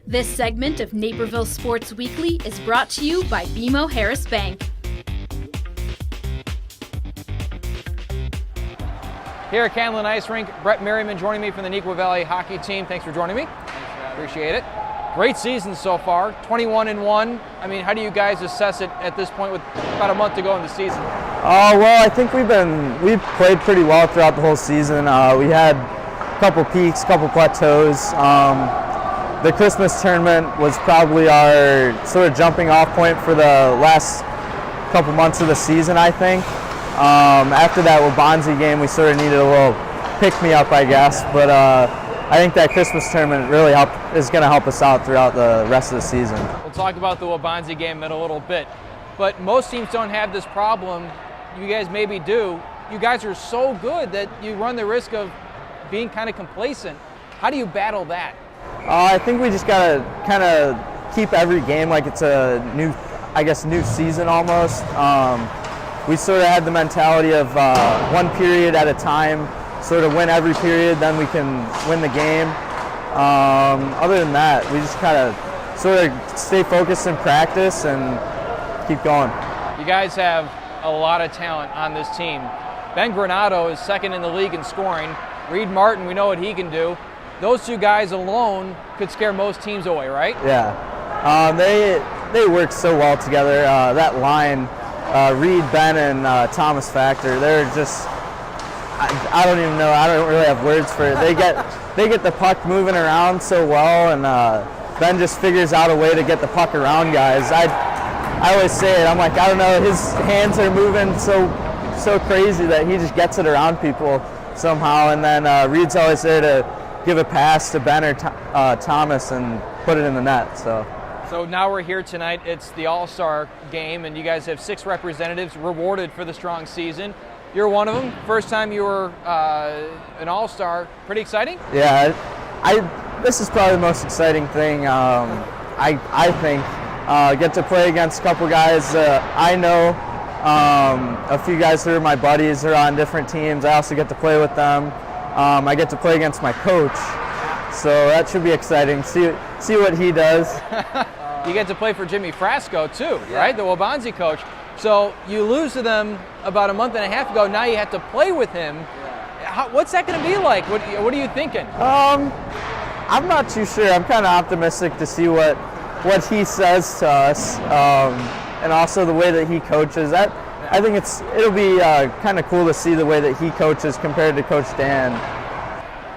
This segment of Naperville Sports Weekly is brought to you by BMO Harris Bank. Here at Camden Ice Rink, Brett Merriman joining me from the Neuqua Valley hockey team. Thanks for joining me. Appreciate it. Great season so far, 21-1. I mean, how do you guys assess it at this point with about a month to go in the season? Well, I think we've played pretty well throughout the whole season. We had a couple peaks, a couple plateaus. The Christmas tournament was probably our sort of jumping off point for the last couple months of the season, I think. After that Waubonsie game, we sort of needed a little pick-me-up, I guess. But I think that Christmas tournament really is going to help us out throughout the rest of the season. We'll talk about the Waubonsie game in a little bit. But most teams don't have this problem. You guys maybe do. You guys are so good that you run the risk of being kind of complacent. How do you battle that? I think we just got to kind of keep every game like it's a new season almost. We sort of had the mentality of one period at a time, sort of win every period, then we can win the game. Other than that, we just kind of sort of stay focused in practice and keep going. You guys have a lot of talent on this team. Ben Granato is second in the league in scoring. Reed Martin, we know what he can do. Those two guys alone could scare most teams away, right? Yeah, they work so well together. That line, Reed, Ben, and Thomas Factor, they're just, I don't even know, I don't really have words for it. They get the puck moving around so well, and Ben just figures out a way to get the puck around guys. I always say it, I'm like, I don't know, his hands are moving so crazy that he just gets it around people somehow, and then Reed's always there to give a pass to Ben or Thomas and put it in the net. So now we're here tonight. It's the All-Star game, and you guys have 6 representatives rewarded for the strong season. You're one of them. First time you were an All-Star. Pretty exciting? Yeah, this is probably the most exciting thing. I think get to play against a couple guys I know. A few guys who are my buddies are on different teams. I also get to play with them. I get to play against my coach, so that should be exciting. See what he does. You get to play for Jimmy Frasco too, right? The Waubonsie coach. So you lose to them about a month and a half ago. Now you have to play with him. What's that going to be like? What are you thinking? I'm not too sure. I'm kind of optimistic to see what he says to us, and also the way that he coaches. I think it'll be kind of cool to see the way that he coaches compared to Coach Dan.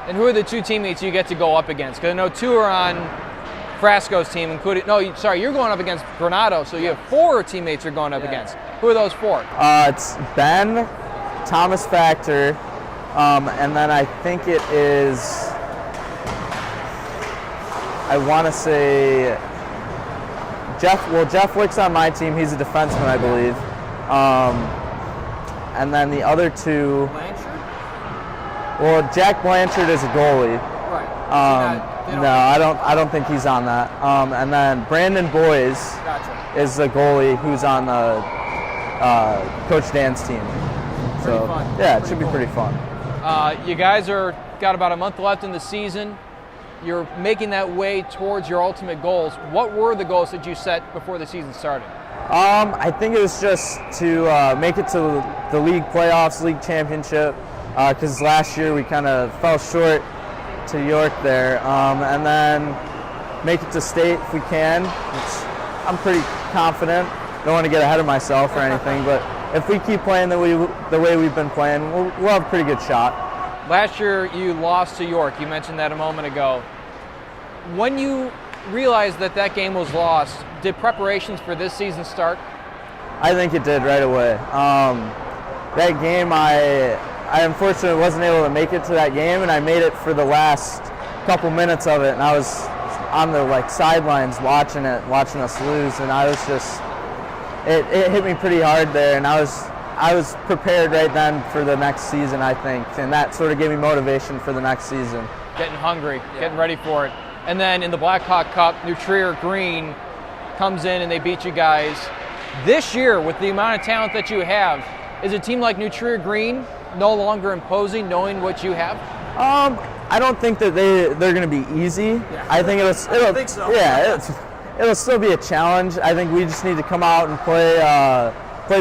And who are the 2 teammates you get to go up against? Because I know 2 are on Frasco's team, including, you're going up against Granato, so you have 4 teammates you're going up against. Who are those 4? It's Ben, Thomas Factor, and then I think it is, I want to say, Jeff Wick's on my team. He's a defenseman, I believe. And then the other 2. Blanchard? Well, Jack Blanchard is a goalie. Right. No, I don't think he's on that. And then Brandon Boys is the goalie who's on the Coach Dan's team. So yeah, it should be pretty fun. You guys got about a month left in the season. You're making that way towards your ultimate goals. What were the goals that you set before the season started? I think it was just to make it to the league playoffs, league championship, because last year we kind of fell short to York there, and then make it to state if we can, which I'm pretty confident. Don't want to get ahead of myself or anything, but if we keep playing the way we've been playing, we'll have a pretty good shot. Last year you lost to York. You mentioned that a moment ago. When you realized that game was lost, did preparations for this season start? I think it did right away. That game, I unfortunately wasn't able to make it to that game, and I made it for the last couple minutes of it, and I was on the sidelines watching us lose, and I was just, it hit me pretty hard there, and I was prepared right then for the next season, I think, and that sort of gave me motivation for the next season. Getting hungry, getting ready for it. And then in the Blackhawk Cup, New Trier Green comes in and they beat you guys. This year, with the amount of talent that you have, is a team like New Trier Green no longer imposing, knowing what you have? I don't think that they're going to be easy. Yeah. I think I think so. Yeah, it'll still be a challenge. I think we just need to come out and play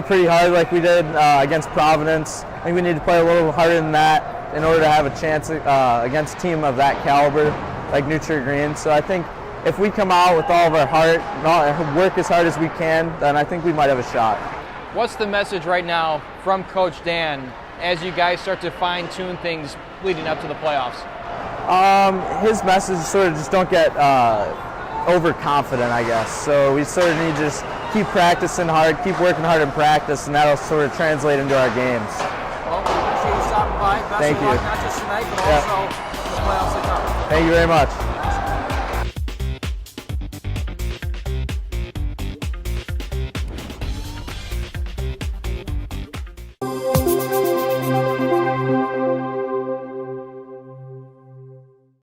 pretty hard like we did against Providence. I think we need to play a little harder than that in order to have a chance against a team of that caliber like Neuqua Green. So I think if we come out with all of our heart and work as hard as we can, then I think we might have a shot. What's the message right now from Coach Dan as you guys start to fine-tune things leading up to the playoffs? His message is sort of just don't get overconfident, I guess. So we sort of need to just keep practicing hard, keep working hard in practice, and that'll sort of translate into our games. Well, we appreciate you stopping by. Best Thank of you. luck, not just tonight, but also the playoffs to come. Thank you very much.